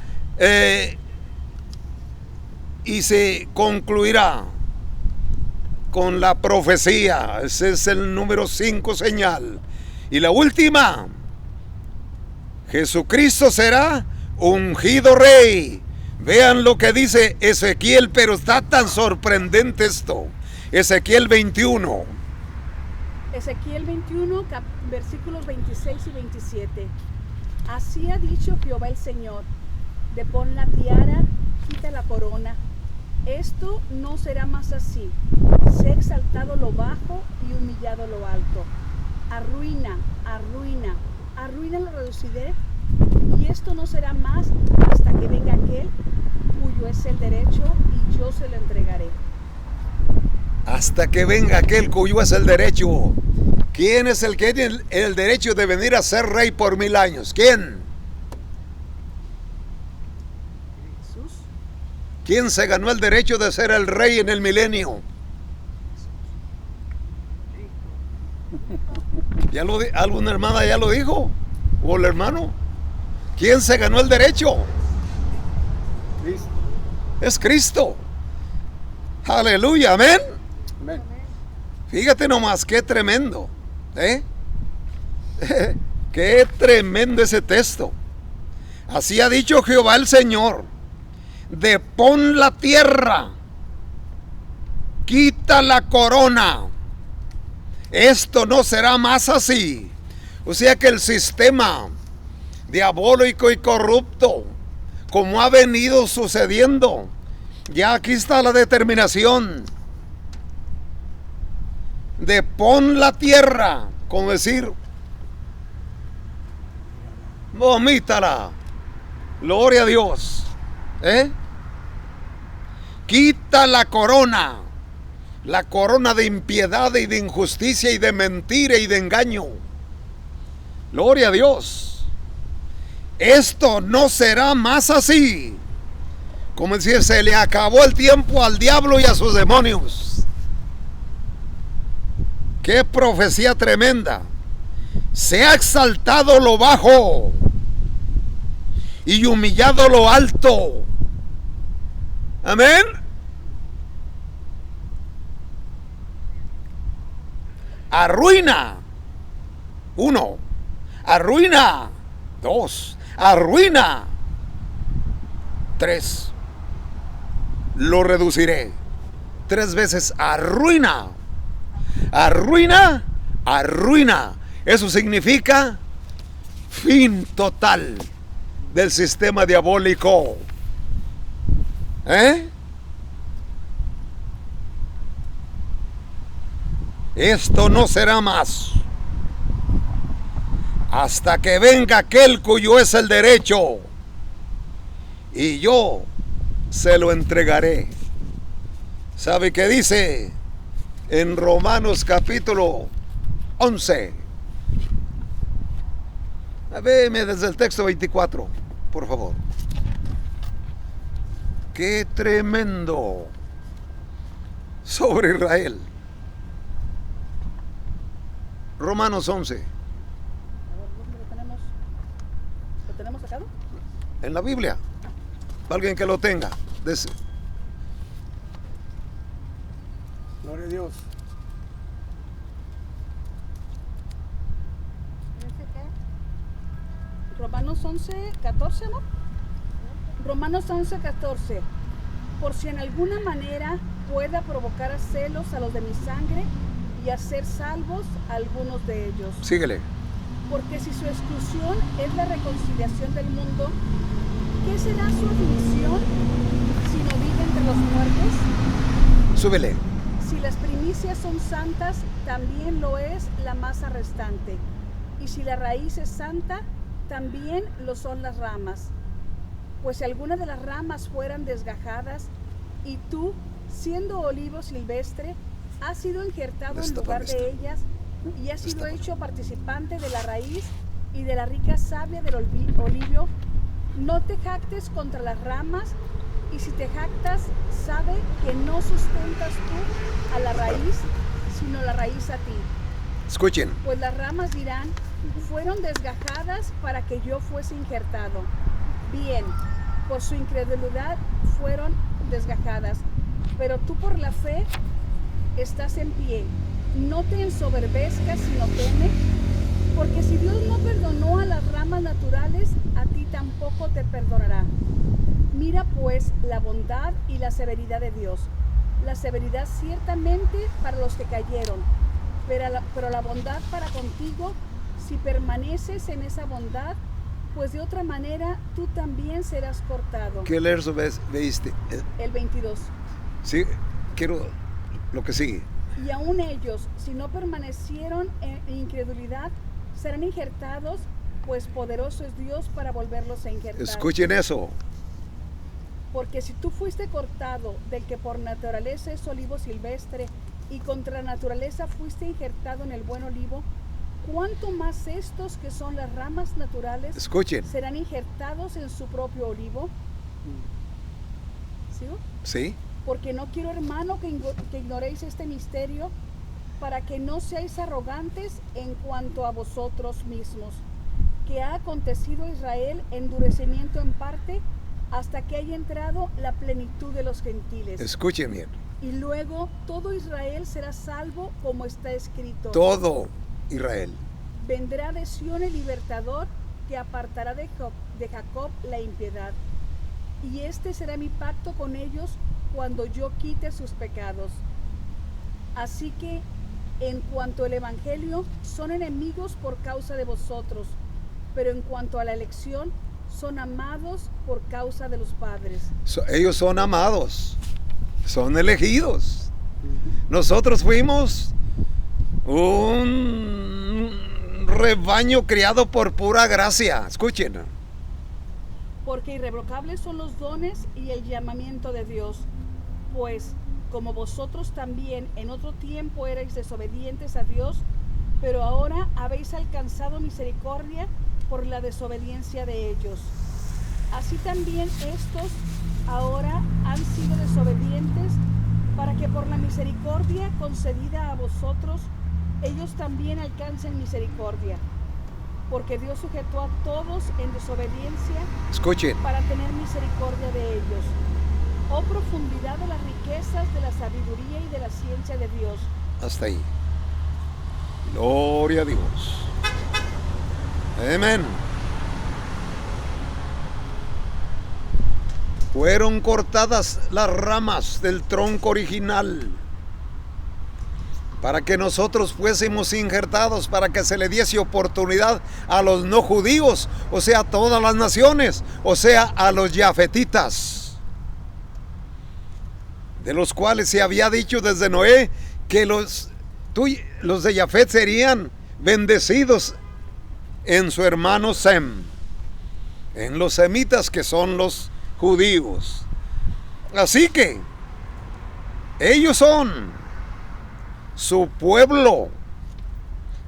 y se concluirá con la profecía. Ese es el número 5 señal. Y la última: Jesucristo será ungido rey. Vean lo que dice Ezequiel, pero está tan sorprendente esto. Ezequiel 21. Ezequiel 21, versículos 26 y 27. Así ha dicho Jehová el Señor: depón la tiara, quita la corona. Esto no será más así. Sé exaltado lo bajo y humillado lo alto. Arruina, arruina, arruina lo reduciré. Y esto no será más hasta que venga aquel cuyo es el derecho, y yo se lo entregaré. Hasta que venga aquel cuyo es el derecho. ¿Quién es el que tiene el derecho de venir a ser rey por 1000 años? ¿Quién? Jesús. ¿Quién se ganó el derecho de ser el rey en el milenio? ¿Alguna hermana ya lo dijo? ¿O el hermano? ¿Quién se ganó el derecho? Cristo. Es Cristo. Aleluya, amén. Amén. Fíjate nomás, qué tremendo. Qué tremendo ese texto. Así ha dicho Jehová el Señor: depón la tierra, quita la corona. Esto no será más así. O sea que el sistema diabólico y corrupto, como ha venido sucediendo, ya aquí está la determinación: depón la tierra, como decir, vomítala. Gloria a Dios. Quita la corona de impiedad y de injusticia y de mentira y de engaño. Gloria a Dios. Esto no será más así. Como decir, se le acabó el tiempo al diablo y a sus demonios. Qué profecía tremenda. Se ha exaltado lo bajo y humillado lo alto. Amén. Arruina. 1. Arruina. 2. Arruina. 3. Lo reduciré. 3 veces. Arruina. Arruina. Arruina. Eso significa fin total del sistema diabólico. Esto no será más hasta que venga aquel cuyo es el derecho, y yo se lo entregaré. ¿Sabe qué dice en Romanos capítulo 11? Véeme desde el texto 24, por favor. Qué tremendo sobre Israel. Romanos 11. ¿Lo tenemos sacado? En la Biblia. Alguien que lo tenga. Gloria a Dios. Romanos 11, 14, ¿no? Romanos 11, 14. Por si en alguna manera pueda provocar a celos a los de mi sangre y hacer salvos a algunos de ellos. Síguele. Porque si su exclusión es la reconciliación del mundo, ¿qué será su aflicción si no vive entre los muertos? Súbele. Si las primicias son santas, también lo es la masa restante. Y si la raíz es santa, también lo son las ramas. Pues si alguna de las ramas fueran desgajadas, y tú, siendo olivo silvestre, has sido injertado en lugar de ellas, y has sido hecho participante de la raíz y de la rica savia del olivo, no te jactes contra las ramas, y si te jactas, sabe que no sustentas tú a la raíz, sino la raíz a ti. Escuchen. Pues las ramas dirán, fueron desgajadas para que yo fuese injertado. Bien, por su incredulidad fueron desgajadas, pero tú por la fe estás en pie. No te ensoberbezcas, sino teme, porque si Dios no perdonó a las ramas naturales, a ti tampoco te perdonará. Mira pues la bondad y la severidad de Dios. La severidad ciertamente para los que cayeron, pero la bondad para contigo, si permaneces en esa bondad, pues de otra manera tú también serás cortado. ¿Qué verso veiste? El 22. Sí, quiero lo que sigue. Y aún ellos, si no permanecieron en incredulidad, serán injertados, pues poderoso es Dios para volverlos a injertar. Escuchen eso. Porque si tú fuiste cortado del que por naturaleza es olivo silvestre, y contra naturaleza fuiste injertado en el buen olivo, ¿cuánto más estos que son las ramas naturales Escuchen. serán injertados en su propio olivo? ¿Sigo? Sí. Porque no quiero, hermano, que ignoréis este misterio, para que no seáis arrogantes en cuanto a vosotros mismos, que ha acontecido a Israel endurecimiento en parte, hasta que haya entrado la plenitud de los gentiles. Escuchen bien. Y luego todo Israel será salvo, como está escrito. Todo Israel. Vendrá de Sión el libertador, que apartará de Jacob la impiedad. Y este será mi pacto con ellos cuando yo quite sus pecados. Así que, en cuanto al evangelio, son enemigos por causa de vosotros, pero en cuanto a la elección, son amados por causa de los padres. Ellos son amados, son elegidos. Nosotros fuimos un rebaño criado por pura gracia. Escuchen. Porque irrevocables son los dones y el llamamiento de Dios, pues como vosotros también en otro tiempo erais desobedientes a Dios, pero ahora habéis alcanzado misericordia por la desobediencia de ellos. Así también estos ahora han sido desobedientes, para que por la misericordia concedida a vosotros, ellos también alcancen misericordia. Porque Dios sujetó a todos en desobediencia, Escuchen. para tener misericordia de ellos. Oh profundidad de las riquezas de la sabiduría y de la ciencia de Dios. Hasta ahí. Gloria a Dios. Amén. Fueron cortadas las ramas del tronco original para que nosotros fuésemos injertados, para que se le diese oportunidad a los no judíos, o sea, a todas las naciones, o sea, a los yafetitas, de los cuales se había dicho desde Noé que los de Yafet serían bendecidos en su hermano Sem, en los semitas, que son los judíos. Así que ellos son su pueblo,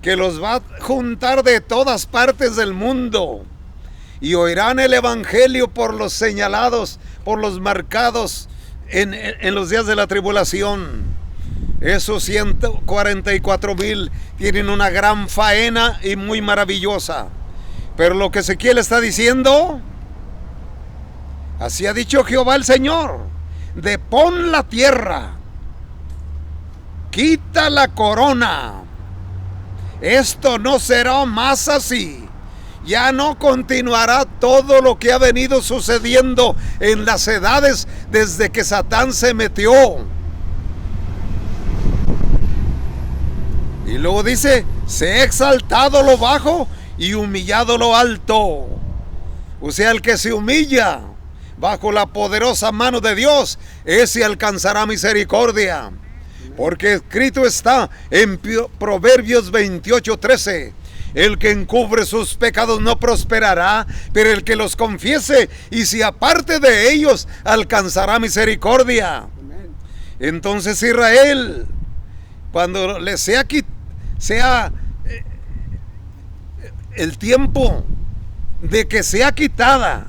que los va a juntar de todas partes del mundo, y oirán el evangelio por los señalados, por los marcados en los días de la tribulación. Esos 144,000 tienen una gran faena y muy maravillosa. Pero lo que Ezequiel está diciendo: así ha dicho Jehová el Señor, depón la tierra, quita la corona. Esto no será más así. Ya no continuará todo lo que ha venido sucediendo en las edades desde que Satán se metió. Y luego dice: se ha exaltado lo bajo y humillado lo alto. O sea, el que se humilla bajo la poderosa mano de Dios, ese alcanzará misericordia. Porque escrito está en Proverbios 28:13: el que encubre sus pecados no prosperará, pero el que los confiese y se aparte de ellos alcanzará misericordia. Amén. Entonces Israel, cuando le sea el tiempo de que sea quitada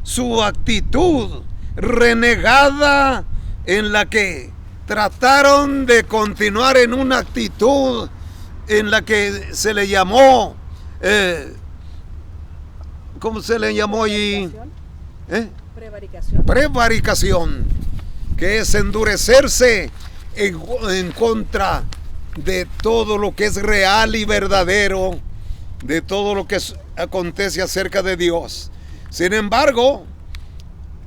su actitud renegada, en la que trataron de continuar en una actitud en la que se le llamó, ¿cómo se le llamó allí? Prevaricación. Prevaricación, que es endurecerse en contra de todo lo que es real y verdadero, de todo lo que acontece acerca de Dios. Sin embargo,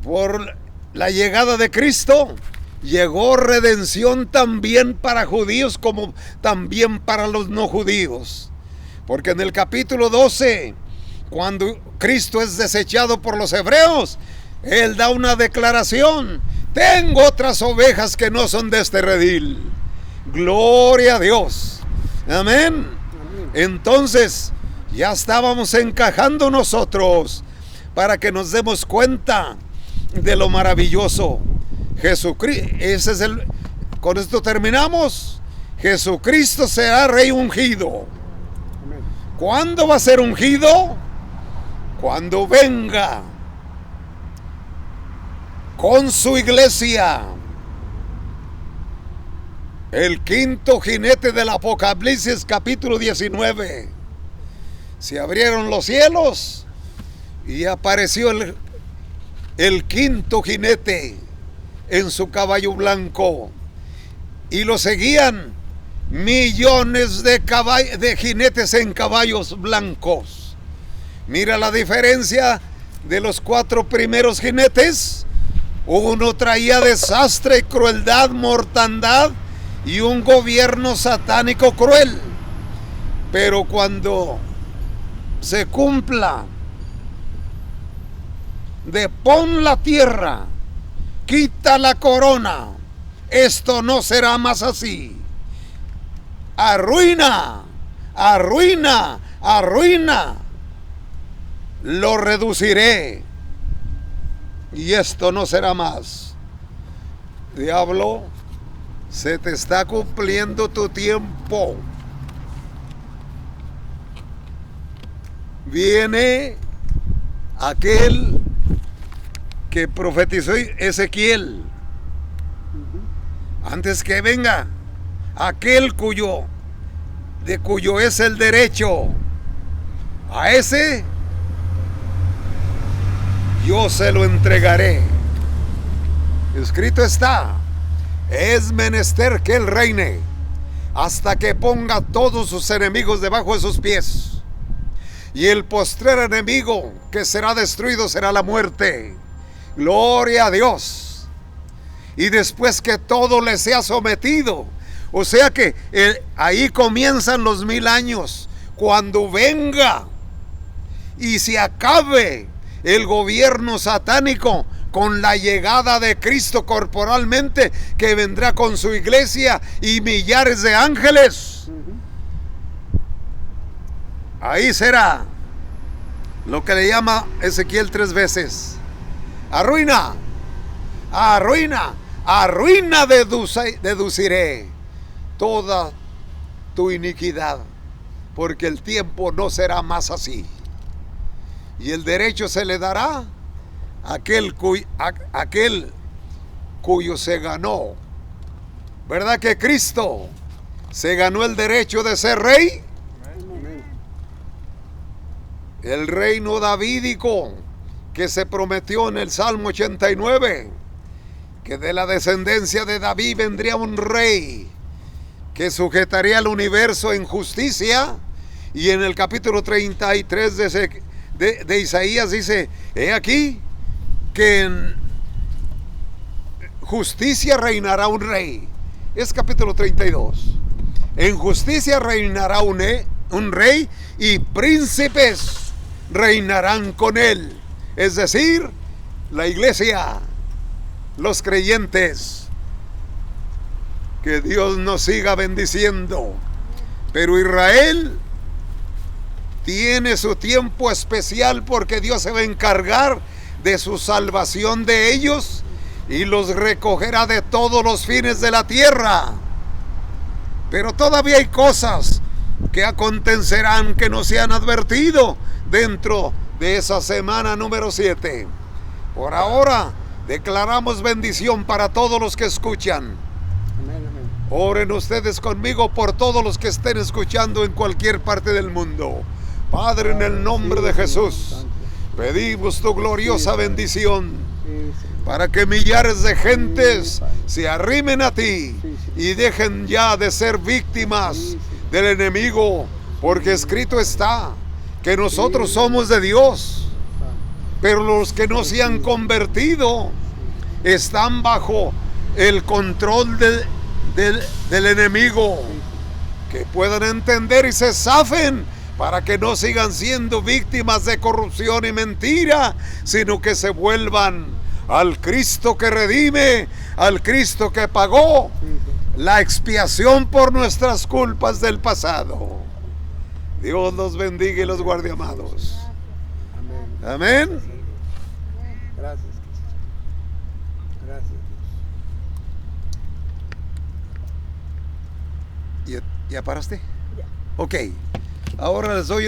por la llegada de Cristo, llegó redención también para judíos como también para los no judíos. Porque en el capítulo 12, cuando Cristo es desechado por los hebreos, Él da una declaración: tengo otras ovejas que no son de este redil. Gloria a Dios. Amén. Entonces ya estábamos encajando nosotros para que nos demos cuenta de lo maravilloso. Jesucristo, con esto terminamos. Jesucristo será Rey ungido. Amén. ¿Cuándo va a ser ungido? Cuando venga con su iglesia. El quinto jinete del Apocalipsis, capítulo 19. Se abrieron los cielos y apareció el quinto jinete en su caballo blanco, y lo seguían millones de jinetes en caballos blancos. Mira la diferencia de los 4 primeros jinetes. Uno traía desastre, crueldad, mortandad y un gobierno satánico cruel. Pero cuando se cumpla, depón la tierra, quita la corona, esto no será más así. Arruina, arruina, arruina, lo reduciré, y esto no será más. Diablo, se te está cumpliendo tu tiempo. viene aquel que profetizó Ezequiel. Antes que venga aquel de cuyo es el derecho, a ese yo se lo entregaré. Escrito está: es menester que él reine hasta que ponga todos sus enemigos debajo de sus pies. Y el postrer enemigo que será destruido será la muerte. Gloria a Dios. Y después que todo le sea sometido, o sea que ahí comienzan los 1000 años, cuando venga y se acabe el gobierno satánico con la llegada de Cristo corporalmente, que vendrá con su iglesia y millares de ángeles. Ahí será lo que le llama Ezequiel 3 veces: arruina, arruina, arruina deduciré toda tu iniquidad, porque el tiempo no será más así. Y el derecho se le dará a aquel cuyo se ganó. ¿Verdad que Cristo se ganó el derecho de ser rey? El reino davídico que se prometió en el Salmo 89, que de la descendencia de David vendría un rey que sujetaría el universo en justicia. Y en el capítulo 33 de Isaías dice: he aquí que en justicia reinará un rey. Es capítulo 32. En justicia reinará un rey, y príncipes reinarán con él. Es decir, la iglesia, los creyentes. Que Dios nos siga bendiciendo. Pero Israel tiene su tiempo especial, porque Dios se va a encargar de su salvación de ellos y los recogerá de todos los fines de la tierra. Pero todavía hay cosas que acontecerán que no se han advertido dentro de esa semana número 7. Por ahora declaramos bendición para todos los que escuchan. Oren ustedes conmigo por todos los que estén escuchando en cualquier parte del mundo. Padre, en el nombre de Jesús, pedimos tu gloriosa bendición para que millares de gentes se arrimen a ti y dejen ya de ser víctimas del enemigo, porque escrito está que nosotros somos de Dios, pero los que no se han convertido están bajo el control del enemigo. Que puedan entender y se zafen, para que no sigan siendo víctimas de corrupción y mentira, sino que se vuelvan al Cristo que redime, al Cristo que pagó la expiación por nuestras culpas del pasado. Dios los bendiga y los guarde, amados. Amén. Gracias. Gracias. ¿Ya paraste? Ya. Ok. Ahora les doy